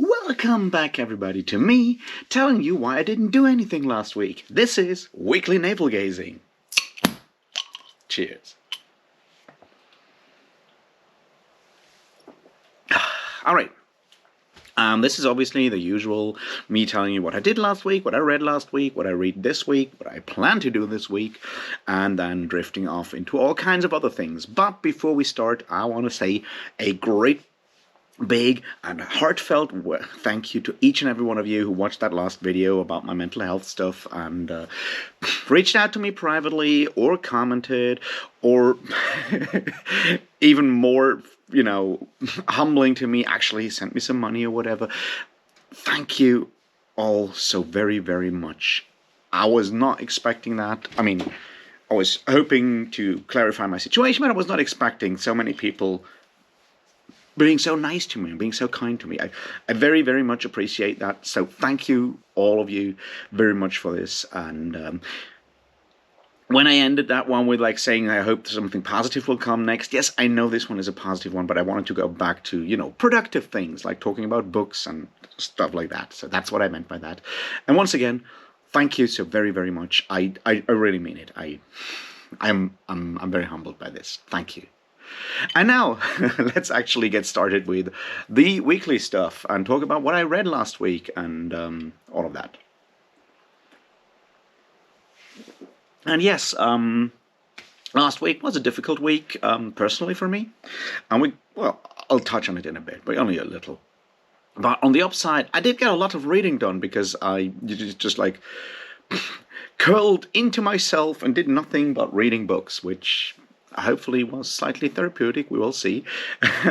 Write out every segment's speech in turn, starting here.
Welcome back, everybody, to me telling you why I didn't do anything last week. This is Weekly Navel-Gazing. Cheers. Alright. This is obviously the usual me telling you what I did last week, what I read last week, what I read this week, what I plan to do this week, and then drifting off into all kinds of other things. But before we start, I want to say a great big and heartfelt thank you to each and every one of you who watched that last video about my mental health stuff and reached out to me privately or commented or even more, humbling to me, actually sent me some money or whatever. Thank you all so very, very much. I was not expecting that. I mean, I was hoping to clarify my situation, but I was not expecting so many people being so nice to me and being so kind to me. I very, very much appreciate that. So thank you, all of you, very much for this. And when I ended that one with saying I hope something positive will come next, yes, I know this one is a positive one, but I wanted to go back to, productive things like talking about books and stuff like that. So that's what I meant by that. And once again, thank you so very, very much. I really mean it. I'm very humbled by this. Thank you. And now, let's actually get started with the weekly stuff and talk about what I read last week and all of that. And yes, last week was a difficult week personally for me. And I'll touch on it in a bit, but only a little. But on the upside, I did get a lot of reading done because I just curled into myself and did nothing but reading books, which hopefully was slightly therapeutic, we will see,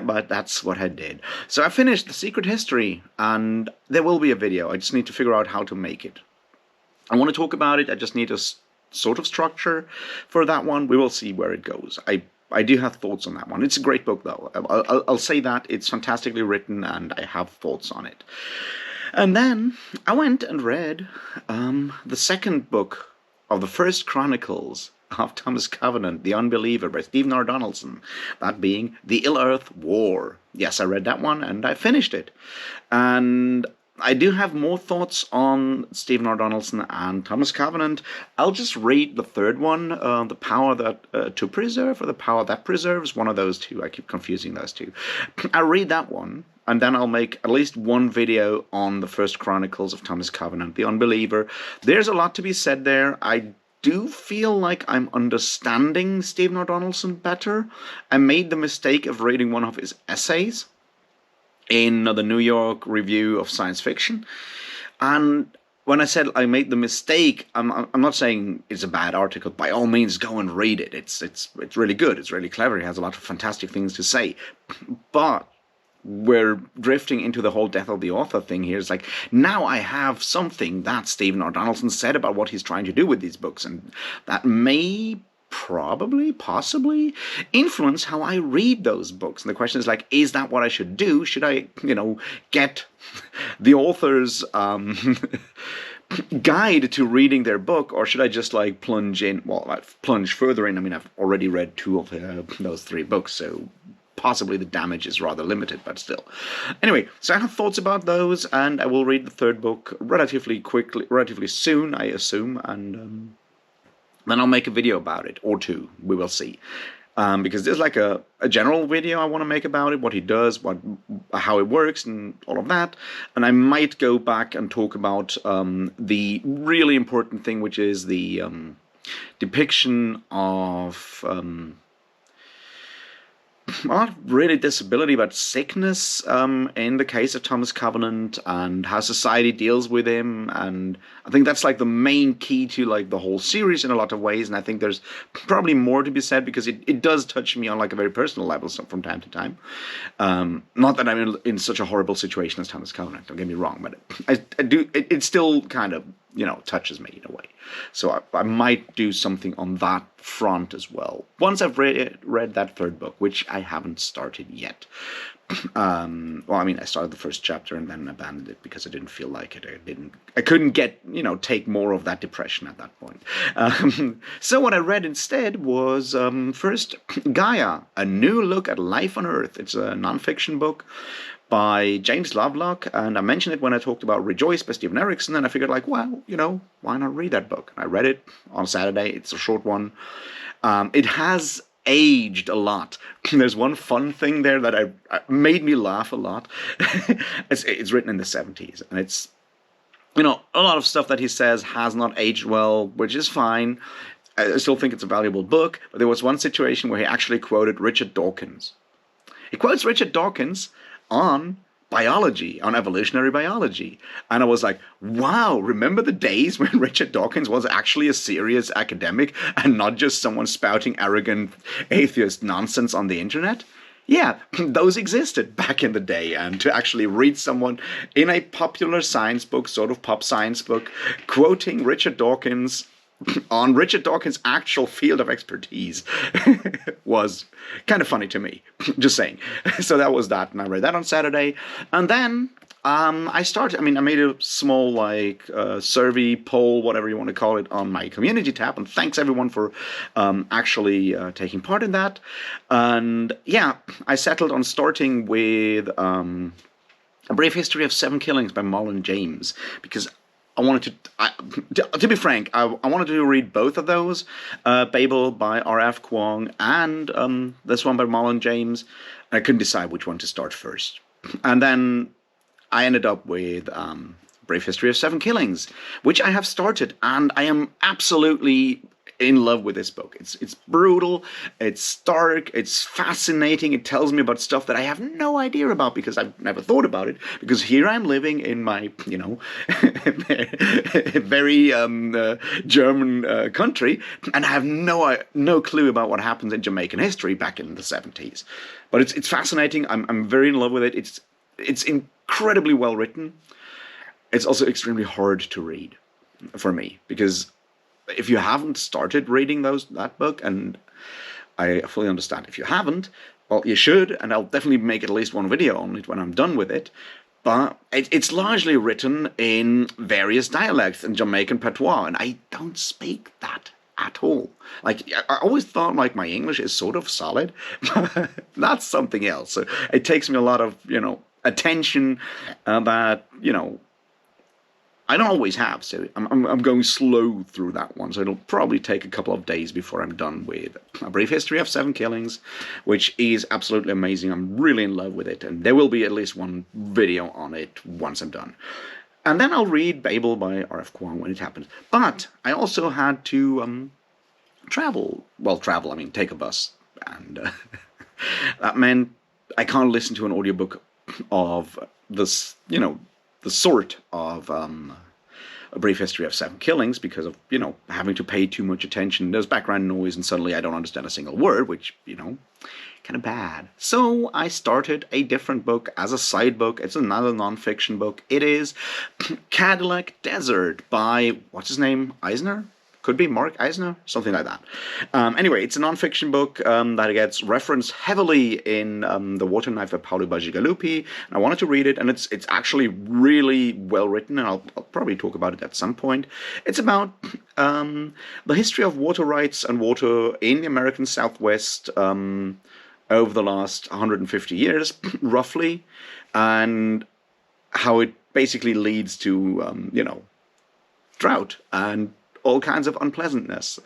but that's what I did. So I finished The Secret History, and there will be a video. I just need to figure out how to make it. I want to talk about it. I just need a sort of structure for that one. We will see where it goes. I do have thoughts on that one. It's a great book, though. I'll say that. It's fantastically written, and I have thoughts on it. And then I went and read the second book of the First Chronicles of Thomas Covenant, The Unbeliever, by Stephen R. Donaldson, that being The Ill-Earth War. Yes, I read that one, and I finished it. And I do have more thoughts on Stephen R. Donaldson and Thomas Covenant. I'll just read the third one, The Power That to Preserve, or The Power That Preserves, one of those two. I keep confusing those two. I'll read that one, and then I'll make at least one video on the First Chronicles of Thomas Covenant, The Unbeliever. There's a lot to be said there. I do feel like I'm understanding Stephen R. Donaldson better. I made the mistake of reading one of his essays in the New York Review of Science Fiction. And when I said I made the mistake, I'm not saying it's a bad article. By all means, go and read it. It's really good. It's really clever. It has a lot of fantastic things to say. But we're drifting into the whole death of the author thing here. It's now I have something that Stephen R. Donaldson said about what he's trying to do with these books, and that may possibly influence how I read those books. And the question is that what I should do? Should I, get the author's guide to reading their book, or should I just plunge further in? I mean, I've already read two of those three books, so possibly the damage is rather limited, but still. Anyway, so I have thoughts about those, and I will read the third book relatively soon, I assume, and then I'll make a video about it, or two, we will see. Because there's a general video I want to make about it, what he does, how it works, and all of that. And I might go back and talk about the really important thing, which is the depiction of not really disability, but sickness in the case of Thomas Covenant, and how society deals with him. And I think that's the main key to the whole series in a lot of ways. And I think there's probably more to be said, because it does touch me on a very personal level from time to time. Not that I'm in such a horrible situation as Thomas Covenant, don't get me wrong, but I do. It still kind of touches me in a way. So I might do something on that front as well, once I've read that third book, which I haven't started yet. I started the first chapter and then abandoned it because I didn't feel like it. I couldn't take more of that depression at that point. So what I read instead was first Gaia, A New Look at Life on Earth. It's a nonfiction book by James Lovelock, and I mentioned it when I talked about Rejoice by Stephen Erickson, and I figured like, well, why not read that book? And I read it on Saturday. It's a short one. It has aged a lot. There's one fun thing there that I made me laugh a lot. It's written in the 70s, and it's a lot of stuff that he says has not aged well, which is fine. I still think it's a valuable book, but there was one situation where he actually quoted Richard Dawkins. He quotes Richard Dawkins on biology, on evolutionary biology. And I was like, wow, remember the days when Richard Dawkins was actually a serious academic and not just someone spouting arrogant atheist nonsense on the internet? Yeah, those existed back in the day, and to actually read someone in a popular science book, sort of pop science book, quoting Richard Dawkins on Richard Dawkins' actual field of expertise was kind of funny to me. Just saying. So that was that, and I read that on Saturday. And then I made a small survey, poll, whatever you want to call it, on my community tab, and thanks everyone for actually taking part in that. And yeah, I settled on starting with A Brief History of Seven Killings by Marlon James, because I wanted to be frank, I wanted to read both of those, Babel by R.F. Kuang and this one by Marlon James. I couldn't decide which one to start first. And then I ended up with Brief History of Seven Killings, which I have started, and I am absolutely in love with this book. It's brutal, it's dark, it's fascinating. It tells me about stuff that I have no idea about because I've never thought about it. Because here I'm living in my, very German country, and I have no clue about what happens in Jamaican history back in the 70s. But it's fascinating. I'm very in love with it. It's incredibly well written. It's also extremely hard to read for me, because if you haven't started reading that book, and I fully understand if you haven't, well, you should, and I'll definitely make at least one video on it when I'm done with it. But it's largely written in various dialects in Jamaican patois, and I don't speak that at all. Like, I always thought my English is sort of solid, but that's something else. So it takes me a lot of, attention that, I don't always have, so I'm going slow through that one, so it'll probably take a couple of days before I'm done with A Brief History of Seven Killings, which is absolutely amazing. I'm really in love with it, and there will be at least one video on it once I'm done. And then I'll read Babel by R.F. Kuang when it happens. But I also had to travel. Well, travel, I mean take a bus, and that meant I can't listen to an audiobook of this, the sort of A Brief History of Seven Killings, because of, having to pay too much attention. There's background noise, and suddenly I don't understand a single word, which, kind of bad. So I started a different book as a side book. It's another non-fiction book. It is Cadillac Desert by, what's his name, Eisner? Could be Mark Eisner, something like that. Anyway, it's a non-fiction book that gets referenced heavily in The Water Knife by Paolo Bacigalupi. I wanted to read it, and it's actually really well written, and I'll probably talk about it at some point. It's about the history of water rights and water in the American Southwest over the last 150 years, roughly, and how it basically leads to, drought and all kinds of unpleasantness.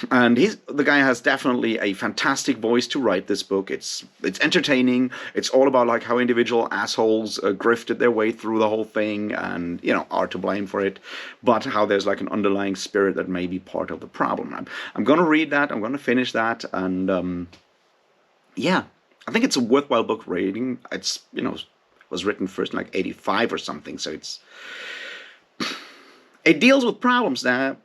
And the guy has definitely a fantastic voice to write this book. It's entertaining. It's all about how individual assholes grifted their way through the whole thing and, are to blame for it, but how there's an underlying spirit that may be part of the problem. I'm going to read that. I'm going to finish that. And yeah, I think it's a worthwhile book reading. It's, was written first in 85 or something. So it deals with problems that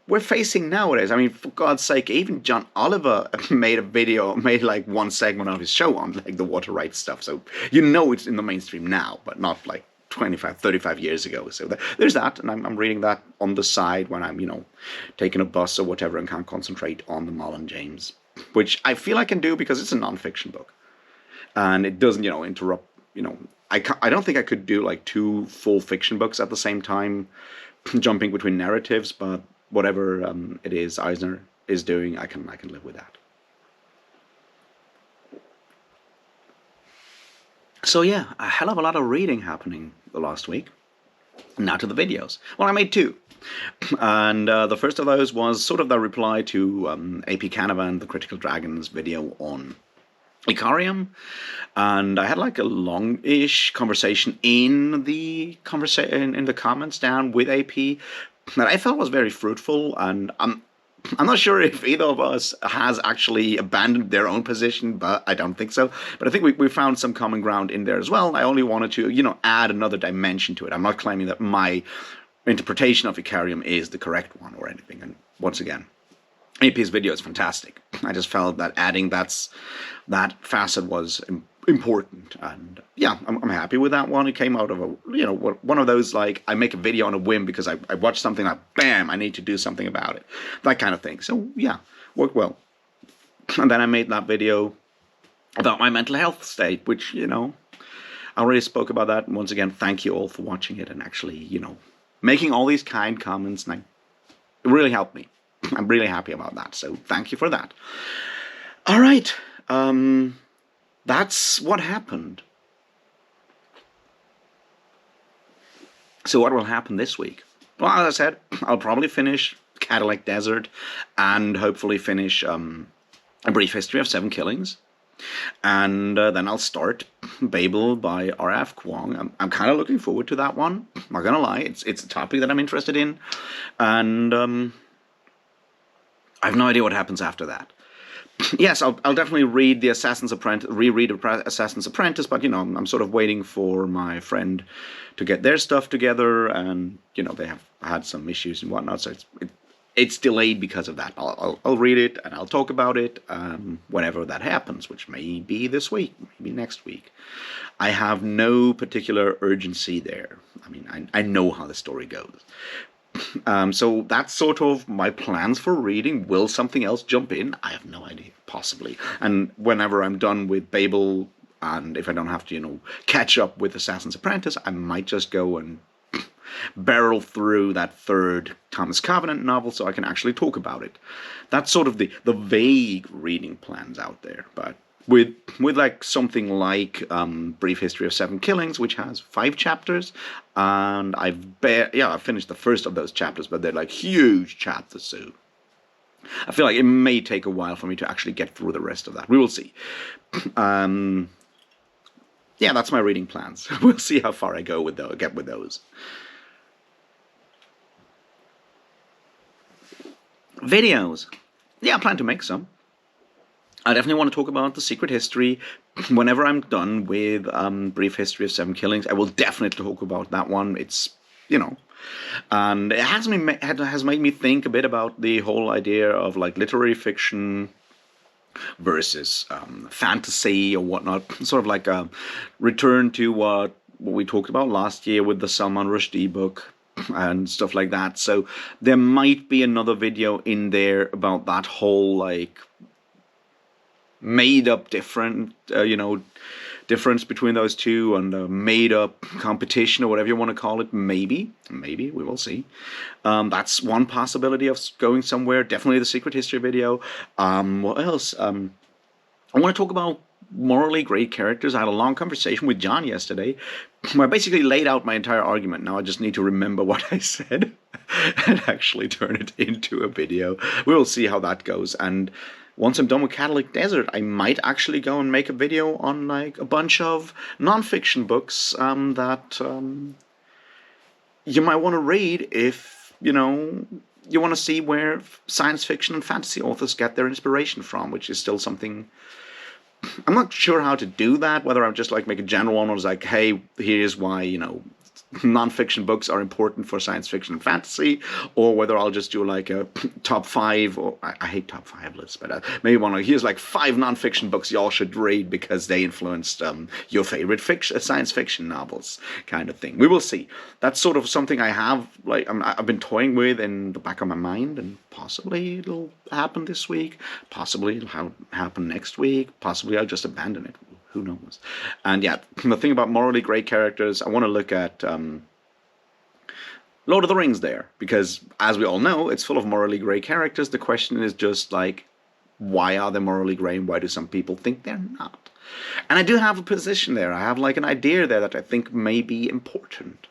we're facing nowadays. I mean, for God's sake, even John Oliver made one segment of his show on the water rights stuff. So it's in the mainstream now, but not 25, 35 years ago. So there's that, and I'm reading that on the side when I'm, taking a bus or whatever and can't concentrate on the Marlon James, which I feel I can do because it's a non-fiction book. And it doesn't, interrupt, I don't think I could do 2 full fiction books at the same time, jumping between narratives, but whatever it is Eisner is doing, I can live with that. So yeah, a hell of a lot of reading happening the last week. Now to the videos. Well, I made two. And the first of those was sort of the reply to AP Canavan, the Critical Dragons video on Icarium, and I had like a long-ish conversation in the comments down with AP that I felt was very fruitful, and I'm not sure if either of us has actually abandoned their own position, but I don't think so. But I think we found some common ground in there as well. I only wanted to, add another dimension to it. I'm not claiming that my interpretation of Icarium is the correct one or anything. And once again, AP's video is fantastic. I just felt that adding that facet was important, and yeah, I'm happy with that one. It came out of one of those, like, I make a video on a whim because I watched something like, bam, I need to do something about it, that kind of thing. So yeah, worked well. And then I made that video about my mental health state, which I already spoke about that. And once again, thank you all for watching it and actually making all these kind comments, and it really helped me. I'm really happy about that, so thank you for that. All right, that's what happened. So what will happen this week? Well, as I said, I'll probably finish Cadillac Desert and hopefully finish A Brief History of 7 Killings. And then I'll start Babel by R.F. Kuang. I'm kind of looking forward to that one. I'm not gonna lie, it's a topic that I'm interested in, and I have no idea what happens after that. Yes, I'll definitely read the Assassin's Apprentice, reread Assassin's Apprentice, but I'm sort of waiting for my friend to get their stuff together, and they have had some issues and whatnot, so it's delayed because of that. I'll read it and I'll talk about it whenever that happens, which may be this week, maybe next week. I have no particular urgency there. I mean, I know how the story goes. So that's sort of my plans for reading. Will something else jump in? I have no idea, possibly. And whenever I'm done with Babel, and if I don't have to, catch up with Assassin's Apprentice, I might just go and barrel through that third Thomas Covenant novel so I can actually talk about it. That's sort of the vague reading plans out there, but with like something like Brief History of 7 Killings, which has 5 chapters, and I've finished the first of those chapters, but they're like huge chapters, so I feel like it may take a while for me to actually get through the rest of that. We will see. Yeah, that's my reading plans. We'll see how far I get with those. Videos. Yeah, I plan to make some. I definitely want to talk about The Secret History. Whenever I'm done with Brief History of 7 Killings, I will definitely talk about that one. It's, and it has made me think a bit about the whole idea of like literary fiction versus fantasy or whatnot. Sort of like a return to what we talked about last year with the Salman Rushdie book and stuff like that. So there might be another video in there about that whole like made up difference between those two, and a made up competition or whatever you want to call it. Maybe we will see. That's one possibility of going somewhere. Definitely the Secret History video. What else? I want to talk about morally great characters. I had a long conversation with John yesterday where I basically laid out my entire argument. Now I just need to remember what I said and actually turn it into a video. We will see how that goes. And once I'm done with Cadillac Desert, I might actually go and make a video on like a bunch of non-fiction books that you might want to read if you want to see where science fiction and fantasy authors get their inspiration from, which is still something. I'm not sure how to do that, whether I'm just like make a general one or it's like, hey, here's why, non-fiction books are important for science fiction and fantasy, or whether I'll just do like a top 5, or I hate top 5 lists, but maybe one like, here's like 5 non-fiction books y'all should read because they influenced your favorite science fiction novels, kind of thing. We will see. That's sort of something I have, like, I've been toying with in the back of my mind, and possibly it'll happen this week, possibly it'll happen next week, possibly I'll just abandon it. Who knows? And yeah, the thing about morally great characters, I want to look at Lord of the Rings there, because as we all know, it's full of morally great characters. The question is just like, why are they morally grey and why do some people think they're not? And I do have a position there. I have like an idea there that I think may be important.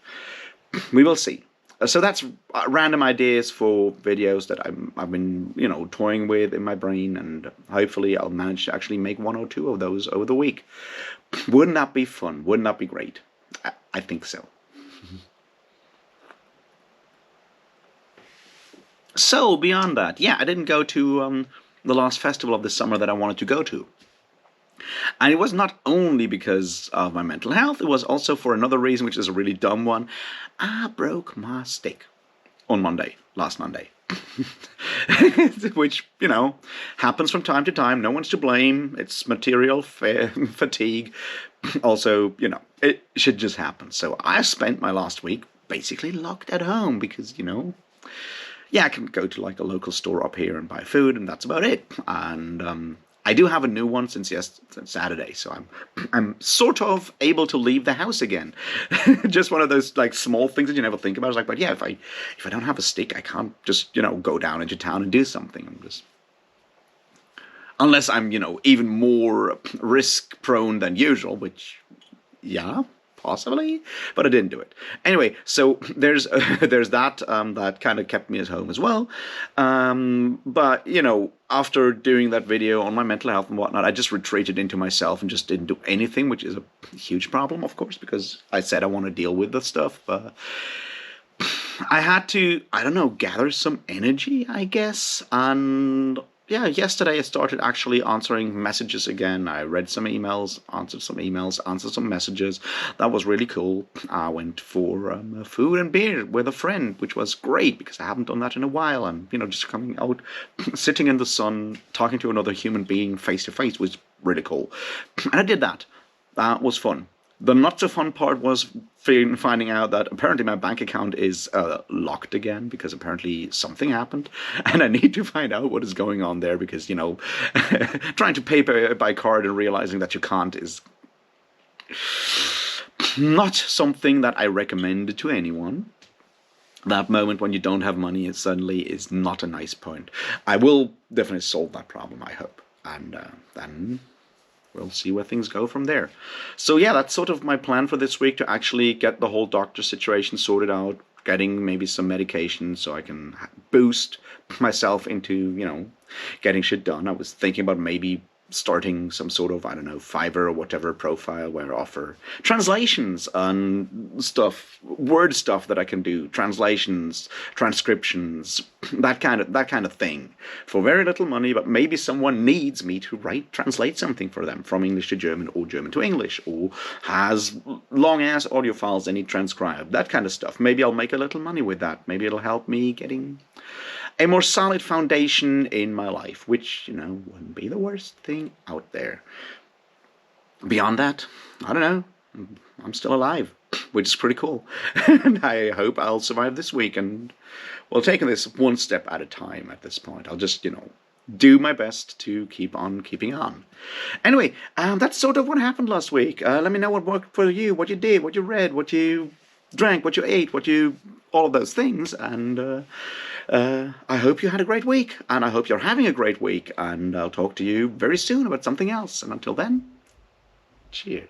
We will see. So that's random ideas for videos that I've been, toying with in my brain, and hopefully I'll manage to actually make one or two of those over the week. Wouldn't that be fun? Wouldn't that be great? I think so. So beyond that, yeah, I didn't go to the last festival of the summer that I wanted to go to. And it was not only because of my mental health, it was also for another reason, which is a really dumb one. I broke my stick on last Monday. Which, happens from time to time. No one's to blame. It's material fatigue. Also, it should just happen. So I spent my last week basically locked at home because, yeah, I can go to like a local store up here and buy food, and that's about it. And I do have a new one since Saturday, so I'm sort of able to leave the house again. Just one of those like small things that you never think about. It's like, but yeah, if I don't have a stick, I can't just go down into town and do something. Unless I'm even more risk prone than usual, which yeah. Possibly, but I didn't do it. Anyway, so there's that that kind of kept me at home as well. But after doing that video on my mental health and whatnot, I just retreated into myself and just didn't do anything, which is a huge problem, of course, because I said I want to deal with the stuff. But I had to, I don't know, gather some energy, I guess, and yeah, yesterday I started actually answering messages again. I read some emails, answered some messages. That was really cool. I went for food and beer with a friend, which was great because I haven't done that in a while. And, just coming out, sitting in the sun, talking to another human being face to face was really cool. And I did that. That was fun. The not so fun part was finding out that apparently my bank account is locked again because apparently something happened, and I need to find out what is going on there because trying to pay by card and realizing that you can't is not something that I recommend to anyone. That moment when you don't have money suddenly is not a nice point. I will definitely solve that problem, I hope, and then we'll see where things go from there. So yeah, that's sort of my plan for this week, to actually get the whole doctor situation sorted out, getting maybe some medication so I can boost myself into, getting shit done. I was thinking about maybe starting some sort of, I don't know, Fiverr or whatever profile where I offer translations and stuff, word stuff that I can do, translations, transcriptions, that kind of thing, for very little money. But maybe someone needs me to translate something for them from English to German or German to English, or has long ass audio files they need transcribed, that kind of stuff. Maybe I'll make a little money with that. Maybe it'll help me getting a more solid foundation in my life, which, wouldn't be the worst thing out there. Beyond that, I don't know. I'm still alive, which is pretty cool. And I hope I'll survive this week. And, well, taking this one step at a time at this point. I'll just, do my best to keep on keeping on. Anyway, that's sort of what happened last week. Let me know what worked for you, what you did, what you read, what you drank, what you ate, all of those things. And I hope you had a great week, and I hope you're having a great week, and I'll talk to you very soon about something else. And until then, cheers.